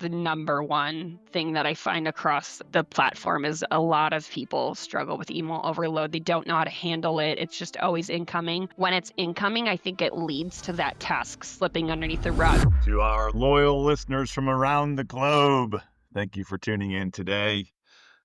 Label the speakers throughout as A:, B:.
A: the number one thing that I find across the platform is a lot of people struggle with email overload. They don't know how to handle it. It's just always incoming. When it's incoming, I think it leads to that task slipping underneath the rug.
B: To our loyal listeners from around the globe, thank you for tuning in today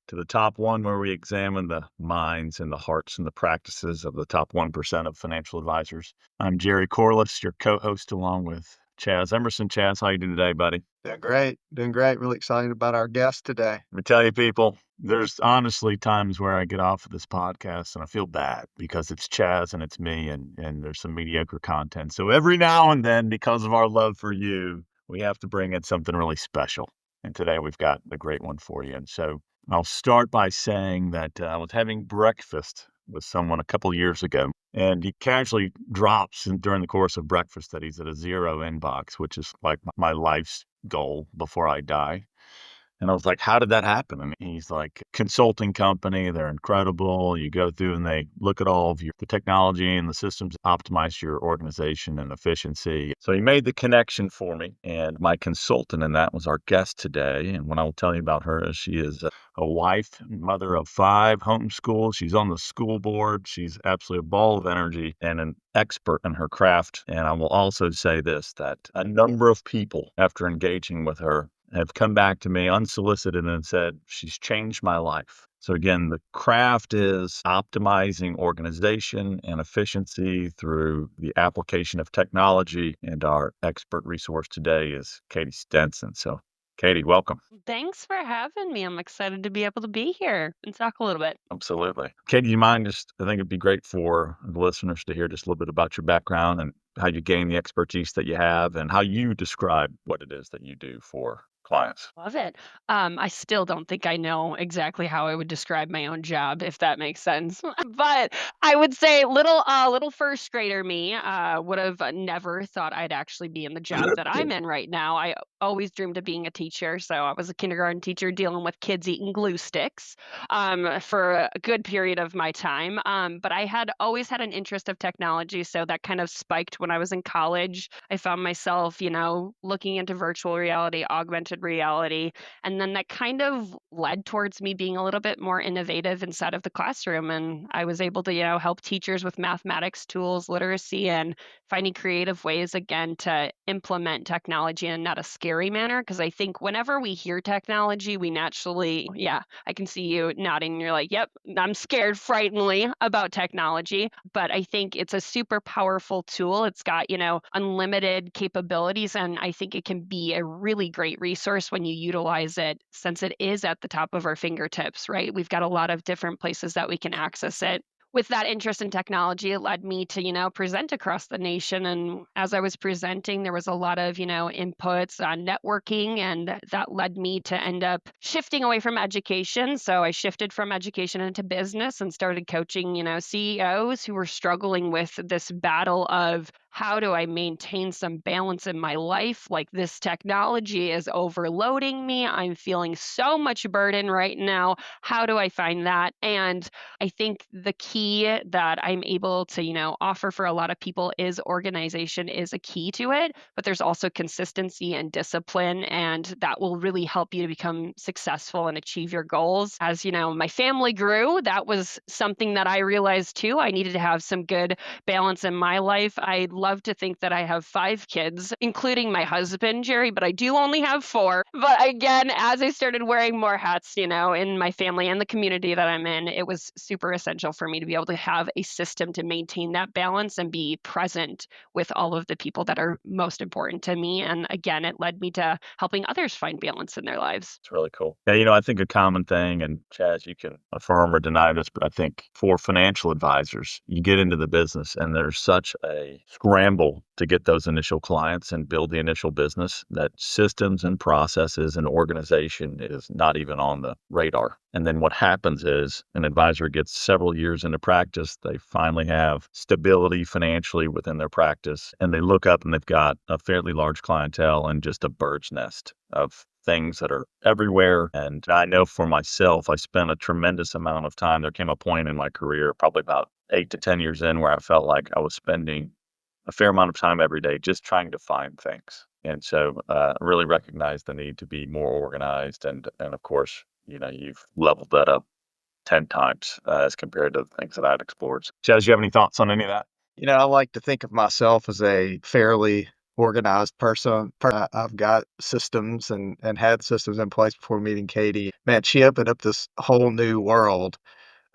B: to the Top One, where we examine the minds and the hearts and the practices of the top 1% of financial advisors. I'm Jerry Corless, your co-host, along with Chas Emerson. Chas, how you doing today, buddy?
C: Doing great. Really excited about our guest today.
B: Let me tell you, people, there's honestly times where I get off of this podcast and I feel bad because it's Chas and it's me and there's some mediocre content. So every now and then, because of our love for you, we have to bring in something really special. And today we've got a great one for you. And so I'll start by saying that I was having breakfast with someone a couple years ago, and he casually drops during the course of breakfast that he's at a zero inbox, which is like my life's goal before I die. And I was like, how did that happen? And he's like, consulting company, they're incredible. You go through and they look at all of the technology and the systems, optimize your organization and efficiency. So he made the connection for me. And my consultant in that was our guest today. And what I will tell you about her is she is a wife, mother of 5, homeschooled. She's on the school board. She's absolutely a ball of energy and an expert in her craft. And I will also say this, that a number of people, after engaging with her, have come back to me unsolicited and said, she's changed my life. So again, the craft is optimizing organization and efficiency through the application of technology. And our expert resource today is Katie Stenson. So Katie, welcome.
A: Thanks for having me. I'm excited to be able to be here and talk a little bit.
B: Absolutely. Katie, do you mind I think it'd be great for the listeners to hear just a little bit about your background and how you gain the expertise that you have and how you describe what it is that you do for clients.
A: Love it. I still don't think I know exactly how I would describe my own job, if that makes sense. But I would say little first grader me would have never thought I'd actually be in the job that I'm in right now. I always dreamed of being a teacher. So I was a kindergarten teacher dealing with kids eating glue sticks for a good period of my time. But I had always had an interest of technology. So that kind of spiked when I was in college. I found myself, looking into virtual reality, augmented reality. And then that kind of led towards me being a little bit more innovative inside of the classroom. And I was able to, help teachers with mathematics tools, literacy, and finding creative ways, again, to implement technology in not a scary manner. Because I think whenever we hear technology, we naturally, I can see you nodding. And you're like, yep, I'm scared frighteningly about technology. But I think it's a super powerful tool. It's got, unlimited capabilities. And I think it can be a really great resource when you utilize it, since it is at the top of our fingertips, right? We've got a lot of different places that we can access it. With that interest in technology, it led me to, present across the nation. And as I was presenting, there was a lot of, inputs on networking, and that led me to end up shifting away from education. So I shifted from education into business and started coaching, CEOs who were struggling with this battle of, how do I maintain some balance in my life? Like, this technology is overloading me. I'm feeling so much burden right now. How do I find that? And I think the key that I'm able to, offer for a lot of people is organization is a key to it, but there's also consistency and discipline, and that will really help you to become successful and achieve your goals. As my family grew, that was something that I realized too. I needed to have some good balance in my life. I'd love to think that I have 5 kids, including my husband, Jerry, but I do only have 4. But again, as I started wearing more hats, in my family and the community that I'm in, it was super essential for me to be able to have a system to maintain that balance and be present with all of the people that are most important to me. And again, it led me to helping others find balance in their lives.
B: It's really cool. Yeah, I think a common thing, and Chas, you can affirm or deny this, but I think for financial advisors, you get into the business and there's such a scramble to get those initial clients and build the initial business that systems and processes and organization is not even on the radar. And then what happens is an advisor gets several years into practice. They finally have stability financially within their practice, and they look up and they've got a fairly large clientele and just a bird's nest of things that are everywhere. And I know for myself, I spent a tremendous amount of time. There came a point in my career, probably about 8 to 10 years in, where I felt like I was spending a fair amount of time every day just trying to find things. And so really recognize the need to be more organized. And of course, you've leveled that up 10 times as compared to the things that I'd explored. Chaz, you have any thoughts on any of that?
C: I like to think of myself as a fairly organized person. I've got systems and had systems in place before meeting Katie. Man, she opened up this whole new world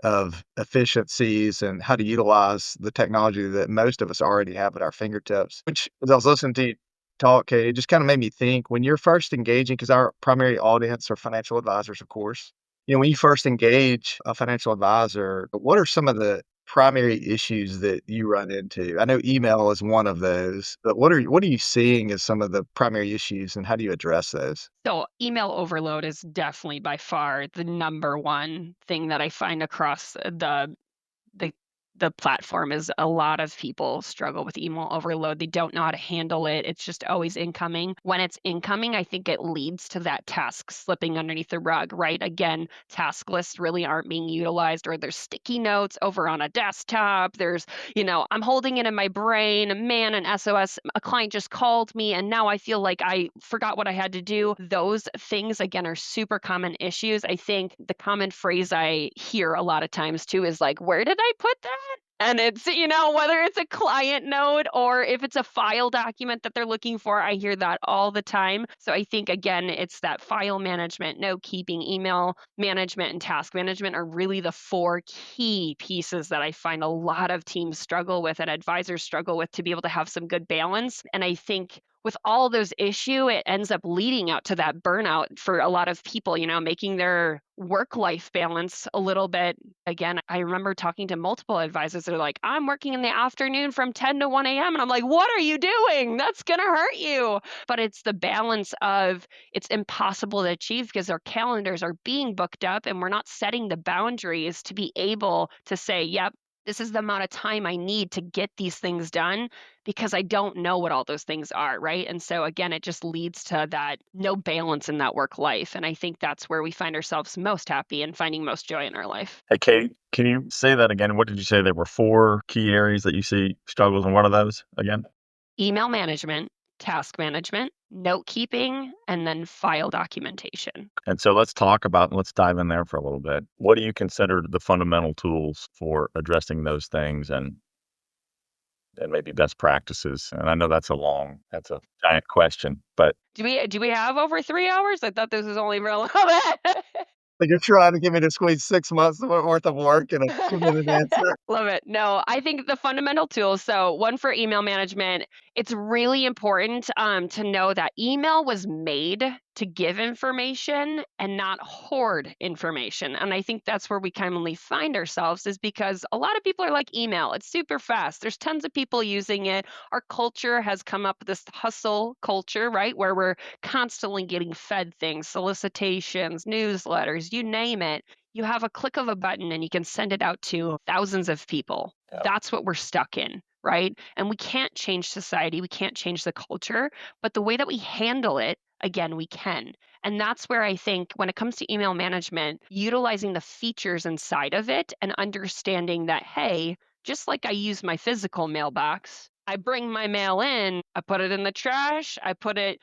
C: of efficiencies and how to utilize the technology that most of us already have at our fingertips. Which, as I was listening to you talk, Katie, it just kind of made me think when you're first engaging, because our primary audience are financial advisors, of course. When you first engage a financial advisor, what are some of the primary issues that you run into? I know email is one of those, but what are you seeing as some of the primary issues and how do you address those?
A: So email overload is definitely by far the number one thing that I find across the the platform is a lot of people struggle with email overload. They don't know how to handle it. It's just always incoming. When it's incoming, I think it leads to that task slipping underneath the rug, right? Again, task lists really aren't being utilized, or there's sticky notes over on a desktop. There's, I'm holding it in my brain. Man, an SOS, a client just called me and now I feel like I forgot what I had to do. Those things, again, are super common issues. I think the common phrase I hear a lot of times too is like, where did I put that? And it's, whether it's a client note or if it's a file document that they're looking for, I hear that all the time. So I think, again, it's that file management, note keeping, email management, and task management are really the four key pieces that I find a lot of teams struggle with and advisors struggle with to be able to have some good balance. And I think with all those issues, it ends up leading out to that burnout for a lot of people, making their work-life balance a little bit. Again, I remember talking to multiple advisors that are like, I'm working in the afternoon from 10 to 1 a.m. And I'm like, what are you doing? That's going to hurt you. But it's the balance of it's impossible to achieve because our calendars are being booked up and we're not setting the boundaries to be able to say, yep, this is the amount of time I need to get these things done because I don't know what all those things are, right? And so again, it just leads to that no balance in that work life. And I think that's where we find ourselves most happy and finding most joy in our life.
B: Hey, Katie, can you say that again? What did you say? There were 4 key areas that you see struggles, and what are those again?
A: Email management, task management, note keeping, and then file documentation.
B: And so let's dive in there for a little bit. What do you consider the fundamental tools for addressing those things and maybe best practices? And I know that's a giant question, but
A: Do we have over 3 hours? I thought this was only for a little bit.
C: Like you're trying to get me to squeeze 6 months worth of work in a 2-minute answer.
A: Love it. No, I think the fundamental tools. So, one for email management, it's really important to know that email was made to give information and not hoard information. And I think that's where we commonly find ourselves is because a lot of people are like email. It's super fast. There's tons of people using it. Our culture has come up with this hustle culture, right? Where we're constantly getting fed things, solicitations, newsletters, you name it. You have a click of a button and you can send it out to thousands of people.
B: yeah.
A: That's what we're stuck in, right? And we can't change society, we can't change the culture, but the way that we handle it, again, we can. And that's where I think when it comes to email management, utilizing the features inside of it and understanding that, hey, just like I use my physical mailbox, I bring my mail in, I put it in the trash, I put it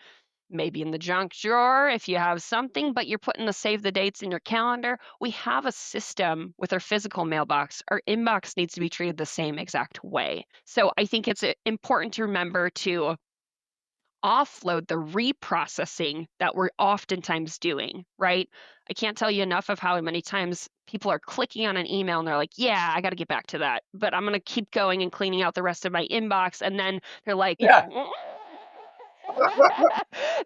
A: maybe in the junk drawer if you have something, but you're putting the save the dates in your calendar. We have a system with our physical mailbox. Our inbox needs to be treated the same exact way. So I think it's important to remember to offload the reprocessing that we're oftentimes doing, right? I can't tell you enough of how many times people are clicking on an email and they're like, yeah, I got to get back to that, but I'm going to keep going and cleaning out the rest of my inbox. And then they're like,
B: Yeah.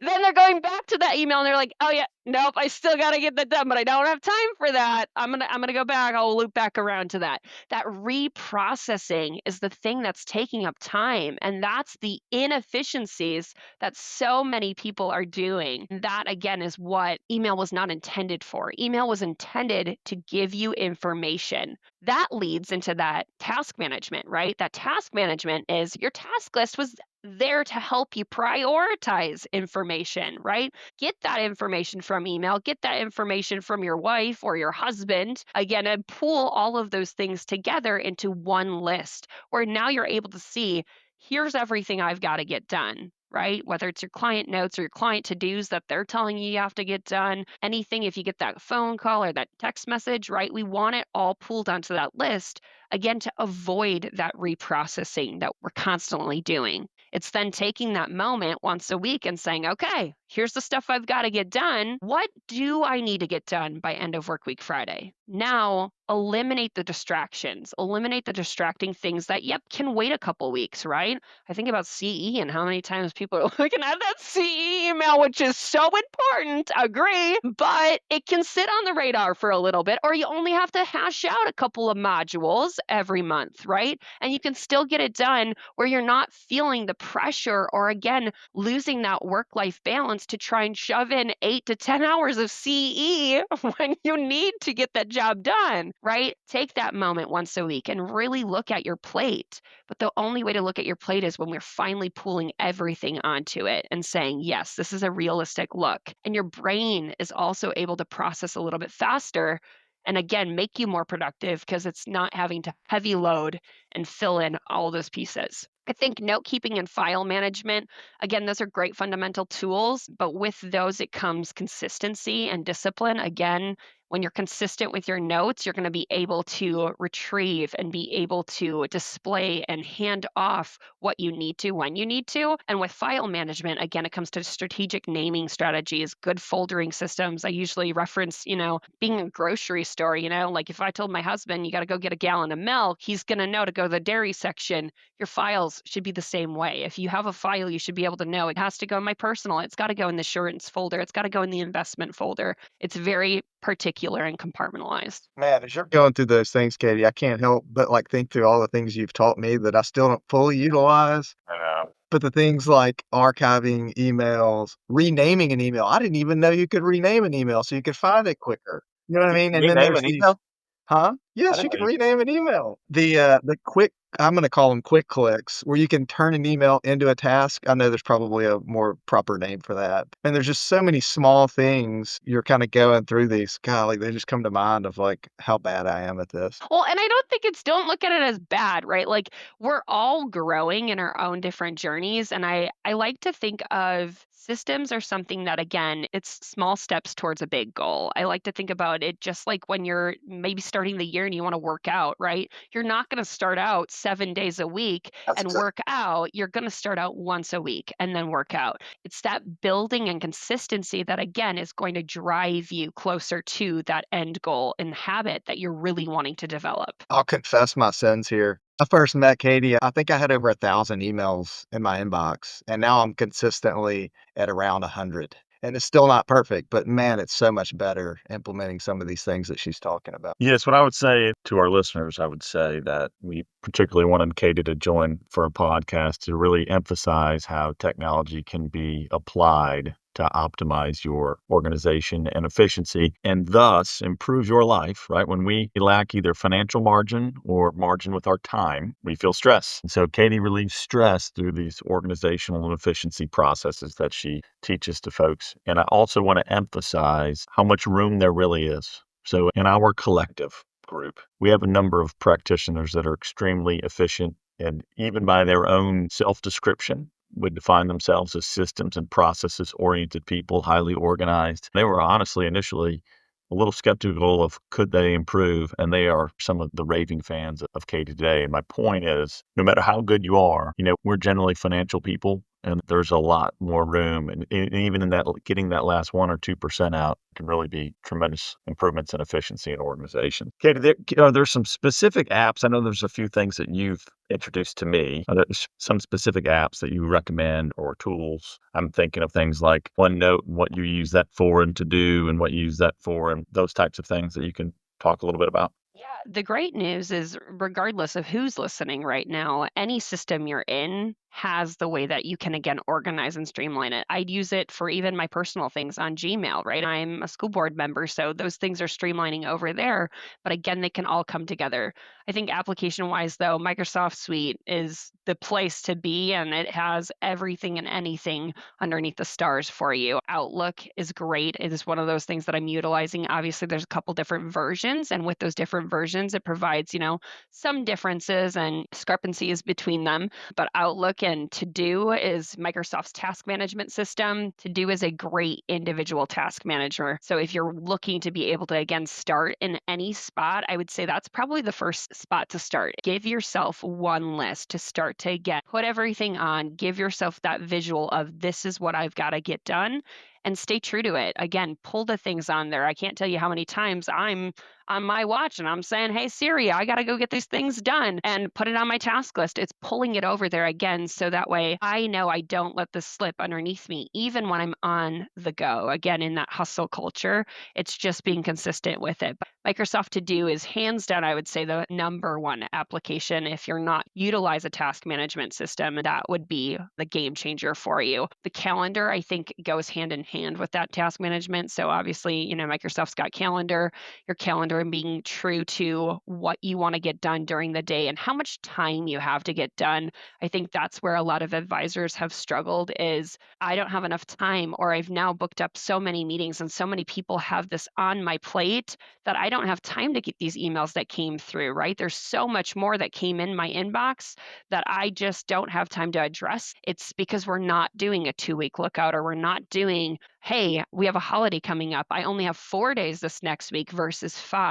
A: then they're going back to that email and they're like, oh yeah, nope, I still got to get that done, but I don't have time for that. I'm going to go back. I'll loop back around to that. That reprocessing is the thing that's taking up time. And that's the inefficiencies that so many people are doing. That again is what email was not intended for. Email was intended to give you information. That leads into that task management, right? That task management is your task list was there to help you prioritize information, right? Get that information from email, get that information from your wife or your husband, again, and pool all of those things together into one list where now you're able to see, here's everything I've got to get done, right? Whether it's your client notes or your client to-dos that they're telling you have to get done, anything, if you get that phone call or that text message, right? We want it all pulled onto that list, again, to avoid that reprocessing that we're constantly doing. It's then taking that moment once a week and saying, okay, here's the stuff I've got to get done. What do I need to get done by end of work week Friday? Now, eliminate the distractions, eliminate the distracting things that, yep, can wait a couple weeks, right? I think about CE and how many times people are looking at that CE email, which is so important, agree, but it can sit on the radar for a little bit, or you only have to hash out a couple of modules every month, right? And you can still get it done where you're not feeling the pressure or, again, losing that work-life balance to try and shove in 8 to 10 hours of CE when you need to get that job done, right? Take that moment once a week and really look at your plate. But the only way to look at your plate is when we're finally pulling everything onto it and saying, yes, this is a realistic look. And your brain is also able to process a little bit faster and, again, make you more productive because it's not having to heavy load and fill in all those pieces. I think note keeping and file management, again, those are great fundamental tools, but with those, it comes consistency and discipline. Again, when you're consistent with your notes, you're going to be able to retrieve and be able to display and hand off what you need to when you need to. And with file management, again, it comes to strategic naming strategies, good foldering systems. I usually reference, being a grocery store, like if I told my husband, you got to go get a gallon of milk, he's going to know to go to the dairy section. Your files should be the same way. If you have a file, you should be able to know it has to go in my personal, it's got to go in the insurance folder, it's got to go in the investment folder. It's very particular and compartmentalized.
C: Man, as you're going through those things, Katie, I can't help but think through all the things you've taught me that I still don't fully utilize.
B: I know.
C: But the things like archiving emails, renaming an email. I didn't even know you could rename an email so you could find it quicker. You know what I mean? And then
B: Rename
C: there's
B: an
C: these
B: email?
C: Huh?
B: I
C: Yes, you
B: didn't
C: can
B: know you
C: rename an email. The quick I'm gonna call them quick clicks, where you can turn an email into a task. I know there's probably a more proper name for that. And there's just so many small things you're kinda going through these. Golly, they just come to mind of, how bad I am at this.
A: Well, and I don't think don't look at it as bad, right? Like we're all growing in our own different journeys. And I like to think of systems are something that, again, it's small steps towards a big goal. I like to think about it just like when you're maybe starting the year and you want to work out, right? You're not going to start out 7 days a week
C: That's
A: and
C: exactly.
A: work out. You're going to start out once a week and then work out. It's that building and consistency that, again, is going to drive you closer to that end goal and habit that you're really wanting to develop.
C: I'll confess my sins here. I first met Katie, I think I had over 1,000 emails in my inbox, and now I'm consistently at around 100. And it's still not perfect, but man, it's so much better implementing some of these things that she's talking about.
B: Yes, what I would say to our listeners, I would say that we particularly wanted Katie to join for a podcast to really emphasize how technology can be applied to optimize your organization and efficiency and thus improve your life, right? When we lack either financial margin or margin with our time, we feel stress. And so Katie relieves stress through these organizational and efficiency processes that she teaches to folks. And I also want to emphasize how much room there really is. So in our collective group, we have a number of practitioners that are extremely efficient and even by their own self-description would define themselves as systems and processes oriented people, highly organized. They were honestly initially a little skeptical of could they improve, and they are some of the raving fans of Katie today. And my point is, no matter how good you are, we're generally financial people, and there's a lot more room. And even in that, getting that last 1 or 2% out can really be tremendous improvements in efficiency and organization. Katie, there's some specific apps. I know there's a few things that you've introduced to me. Are there some specific apps that you recommend or tools? I'm thinking of things like OneNote and what you use that for and to do and what you use that for and those types of things that you can talk a little bit about.
A: Yeah, the great news is, regardless of who's listening right now, any system you're in has the way that you can, again, organize and streamline it. I'd use it for even my personal things on Gmail, right? I'm a school board member, so those things are streamlining over there. But again, they can all come together. I think application-wise, though, Microsoft Suite is the place to be, and it has everything and anything underneath the stars for you. Outlook is great. It is one of those things that I'm utilizing. Obviously, there's a couple different versions, and with those different versions, it provides, some differences and discrepancies between them. But Outlook Again, To-Do is Microsoft's task management system. To-Do is a great individual task manager. So if you're looking to be able to, again, start in any spot, I would say that's probably the first spot to start. Give yourself one list to start to put everything on, give yourself that visual of this is what I've got to get done, and stay true to it. Again, pull the things on there. I can't tell you how many times I'm on my watch and I'm saying, hey, Siri, I got to go get these things done and put it on my task list. It's pulling it over there again. So that way I know I don't let this slip underneath me, even when I'm on the go. Again, in that hustle culture, it's just being consistent with it. But Microsoft To-Do is hands down, I would say, the number one application. If you're not utilize a task management system, that would be the game changer for you. The calendar, I think, goes hand in hand with that task management. So obviously, Microsoft's got calendar, your calendar, and being true to what you want to get done during the day and how much time you have to get done. I think that's where a lot of advisors have struggled is I don't have enough time, or I've now booked up so many meetings and so many people have this on my plate that I don't have time to get these emails that came through, right? There's so much more that came in my inbox that I just don't have time to address. It's because we're not doing a 2-week lookout, or we're not doing, hey, we have a holiday coming up. I only have 4 days this next week versus 5.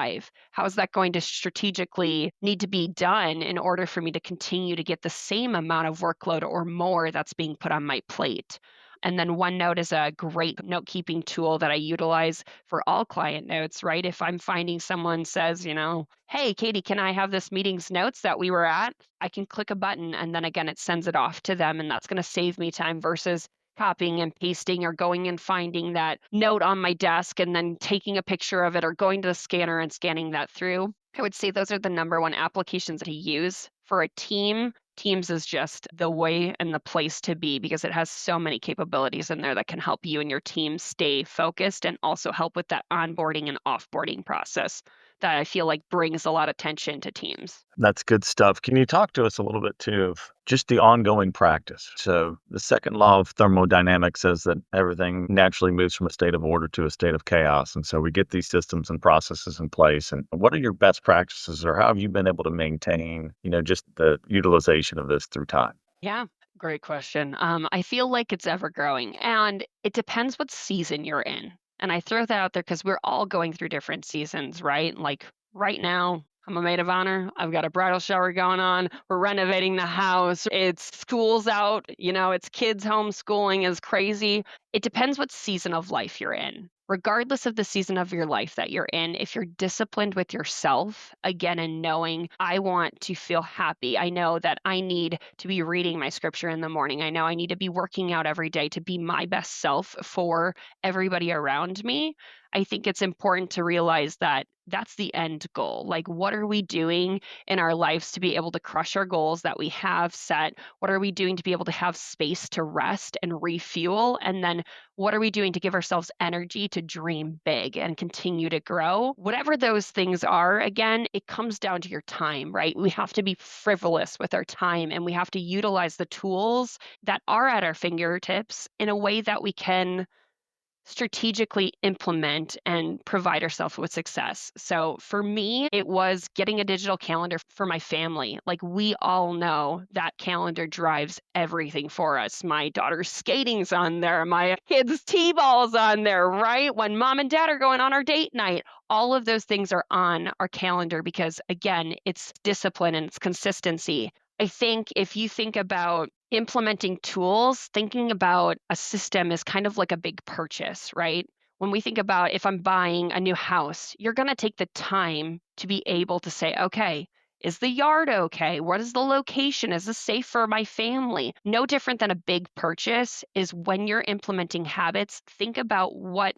A: How is that going to strategically need to be done in order for me to continue to get the same amount of workload or more that's being put on my plate? And then OneNote is a great note-keeping tool that I utilize for all client notes, right? If I'm finding someone says, hey, Katie, can I have this meeting's notes that we were at? I can click a button and then again, it sends it off to them. And that's going to save me time versus copying and pasting or going and finding that note on my desk and then taking a picture of it or going to the scanner and scanning that through. I would say those are the number one applications to use for a team. Teams is just the way and the place to be because it has so many capabilities in there that can help you and your team stay focused and also help with that onboarding and offboarding process that I feel like brings a lot of tension to teams.
B: That's good stuff. Can you talk to us a little bit too of just the ongoing practice? So the second law of thermodynamics says that everything naturally moves from a state of order to a state of chaos. And so we get these systems and processes in place. And what are your best practices, or how have you been able to maintain, just the utilization of this through time?
A: Yeah, great question. I feel like it's ever growing, and it depends what season you're in. And I throw that out there because we're all going through different seasons, right? Like right now, I'm a maid of honor. I've got a bridal shower going on. We're renovating the house. It's school's out. It's kids homeschooling is crazy. It depends what season of life you're in. Regardless of the season of your life that you're in, if you're disciplined with yourself, again, and knowing I want to feel happy, I know that I need to be reading my scripture in the morning. I know I need to be working out every day to be my best self for everybody around me. I think it's important to realize that that's the end goal. Like, what are we doing in our lives to be able to crush our goals that we have set? What are we doing to be able to have space to rest and refuel? And then what are we doing to give ourselves energy to dream big and continue to grow? Whatever those things are, again, it comes down to your time, right? We have to be frivolous with our time and we have to utilize the tools that are at our fingertips in a way that we can strategically implement and provide ourselves with success. So for me, it was getting a digital calendar for my family. Like, we all know that calendar drives everything for us. My daughter's skating's on there, my kids' T-ball's on there, right? When mom and dad are going on our date night, all of those things are on our calendar because, again, it's discipline and it's consistency. I think if you think about implementing tools, thinking about a system is kind of like a big purchase, right? When we think about if I'm buying a new house, you're going to take the time to be able to say, okay, is the yard okay? What is the location? Is this safe for my family? No different than a big purchase is when you're implementing habits, think about what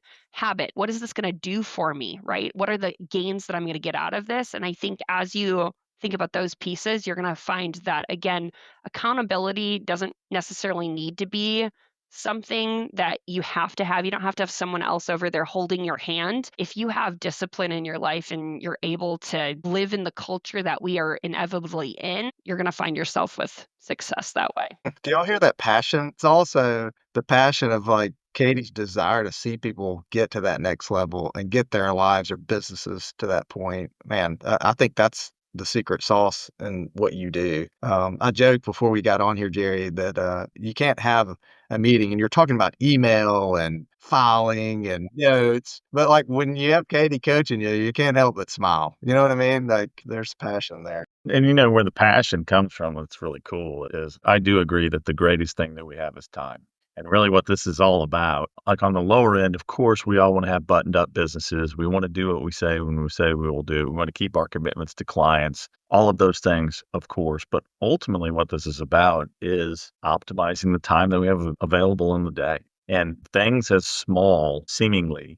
A: is this going to do for me, right? What are the gains that I'm going to get out of this? And I think as you think about those pieces, you're going to find that, again, accountability doesn't necessarily need to be something that you have to have. You don't have to have someone else over there holding your hand. If you have discipline in your life and you're able to live in the culture that we are inevitably in, you're going to find yourself with success that way.
C: Do y'all hear that passion? It's also the passion of like Katie's desire to see people get to that next level and get their lives or businesses to that point. Man, I think that's the secret sauce in what you do. I joked before we got on here, Jerry, that you can't have a meeting and you're talking about email and filing and notes, but like when you have Katie coaching you, you can't help but smile. You know what I mean? Like there's passion there.
B: And you know where the passion comes from, what's really cool is I do agree that the greatest thing that we have is time. And really what this is all about, like on the lower end, of course, we all want to have buttoned up businesses. We want to do what we say when we say we will do. We want to keep our commitments to clients, all of those things, of course. But ultimately what this is about is optimizing the time that we have available in the day. And things as small, seemingly,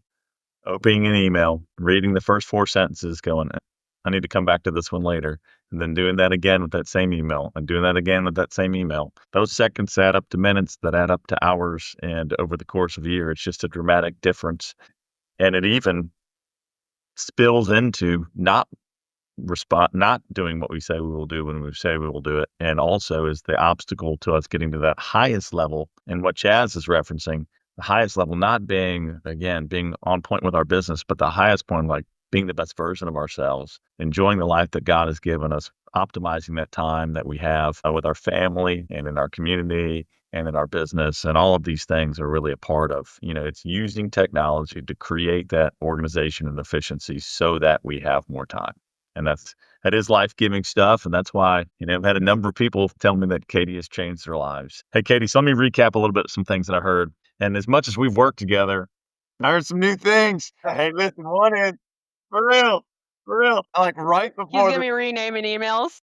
B: opening an email, reading the first 4 sentences, going, I need to come back to this one later, and then doing that again with that same email, and doing that again with that same email. Those seconds add up to minutes that add up to hours, and over the course of a year, it's just a dramatic difference. And it even spills into not doing what we say we will do when we say we will do it, and also is the obstacle to us getting to that highest level. And what Chas is referencing, the highest level not being, again, being on point with our business, but the highest point, like being the best version of ourselves, enjoying the life that God has given us, optimizing that time that we have with our family and in our community and in our business. And all of these things are really a part of, it's using technology to create that organization and efficiency so that we have more time. And that is life-giving stuff. And that's why, I've had a number of people tell me that Katie has changed their lives. Hey, Katie, so let me recap a little bit of some things that I heard. And as much as we've worked together, I heard some new things. Hey, listen, for real. Like right
A: He's
B: before
A: gonna be renaming emails.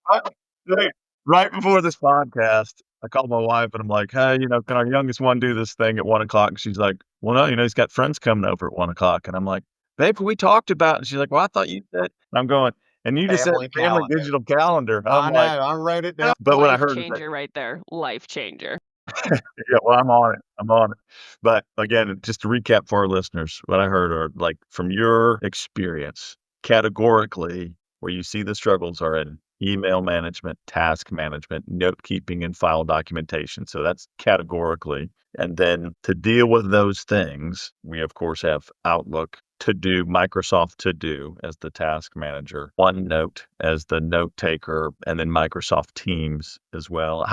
B: I, hey, right before this podcast, I called my wife and I'm like, hey, can our youngest one do this thing at 1:00? And she's like, well, no, he's got friends coming over at 1:00. And I'm like, babe, we talked about it. And she's like, well, I thought you said, and I'm going, and you just said
C: Family
B: family
C: calendar.
B: digital calendar.
C: I
B: I'm
C: know.
B: like,
C: I wrote it down.
B: but what I
A: Life
B: heard is that,
A: changer right there. Life changer.
B: yeah, well, I'm on it. I'm on it. But again, just to recap for our listeners, what I heard are like from your experience, categorically, where you see the struggles are in email management, task management, note keeping, and file documentation. So that's categorically. And then to deal with those things, we of course have Outlook, To Do, Microsoft To Do as the task manager, OneNote as the note taker, and then Microsoft Teams as well.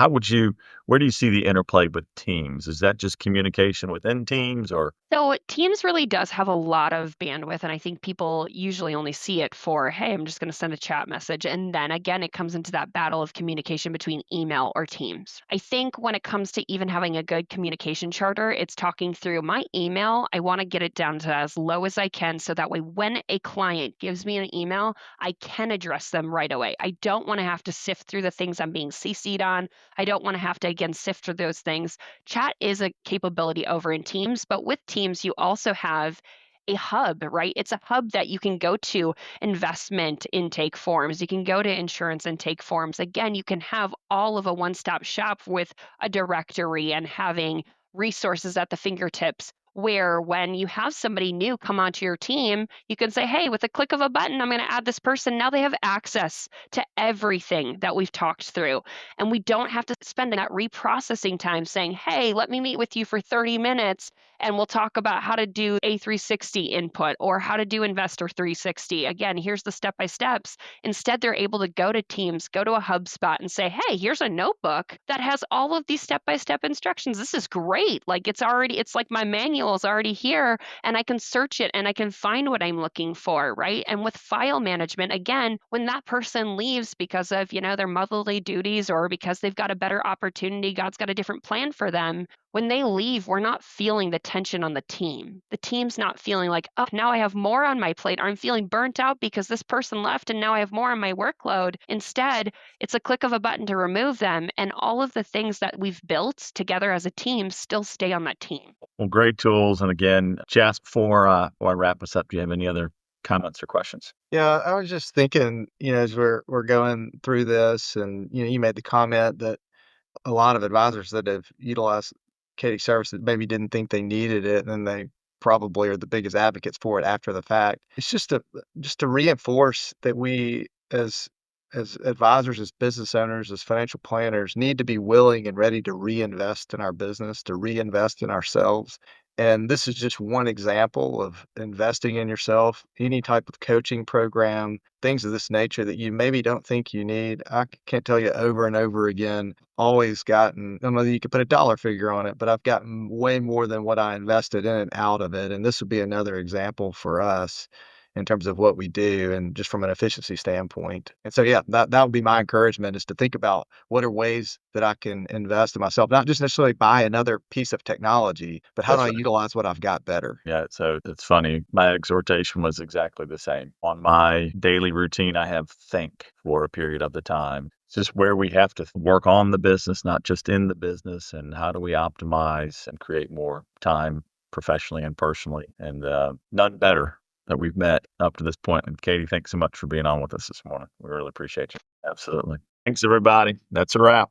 B: Where do you see the interplay with Teams? Is that just communication within Teams or?
A: So Teams really does have a lot of bandwidth, and I think people usually only see it for, hey, I'm just going to send a chat message. And then again, it comes into that battle of communication between email or Teams. I think when it comes to even having a good communication charter, it's talking through my email. I want to get it down to as low as I can so that way when a client gives me an email, I can address them right away. I don't want to have to sift through the things I'm being CC'd on. I don't want to have to, again, sift through those things. Chat is a capability over in Teams, but with Teams, you also have a hub, right? It's a hub that you can go to investment intake forms. You can go to insurance intake forms. Again, you can have all of a one-stop shop with a directory and having resources at the fingertips where when you have somebody new come onto your team, you can say, hey, with a click of a button, I'm going to add this person. Now they have access to everything that we've talked through. And we don't have to spend that reprocessing time saying, hey, let me meet with you for 30 minutes and we'll talk about how to do a 360 input or how to do investor 360. Again, here's the step-by-steps. Instead, they're able to go to Teams, go to a HubSpot and say, hey, here's a notebook that has all of these step-by-step instructions. This is great. Like it's like my manual is already here and I can search it and I can find what I'm looking for, right? And with file management, again, when that person leaves because of, their motherly duties or because they've got a better opportunity, God's got a different plan for them, when they leave, we're not feeling the tension on the team. The team's not feeling like, oh, now I have more on my plate, or I'm feeling burnt out because this person left and now I have more on my workload. Instead, it's a click of a button to remove them, and all of the things that we've built together as a team still stay on that team.
B: Well, great tools. And again, Jas, before I wrap us up, do you have any other comments or questions?
C: Yeah, I was just thinking, as we're going through this, and you made the comment that a lot of advisors that have utilized Katie services maybe didn't think they needed it, and then they probably are the biggest advocates for it after the fact. It's just to reinforce that we as advisors, as business owners, as financial planners need to be willing and ready to reinvest in our business, to reinvest in ourselves. And this is just one example of investing in yourself, any type of coaching program, things of this nature that you maybe don't think you need. I can't tell you over and over again, always gotten, I don't know that you could put a dollar figure on it, but I've gotten way more than what I invested in and out of it. And this would be another example for us in terms of what we do and just from an efficiency standpoint. And so, yeah, that would be my encouragement, is to think about what are ways that I can invest in myself, not just necessarily buy another piece of technology, but how do
B: That's
C: I
B: right.
C: utilize what I've got better?
B: Yeah, so it's funny. My exhortation was exactly the same. On my daily routine, I have think for a period of the time. It's just where we have to work on the business, not just in the business, and how do we optimize and create more time professionally and personally. And none better that we've met up to this point. And Katie, thanks so much for being on with us this morning. We really appreciate you. Absolutely. Thanks, everybody. That's a wrap.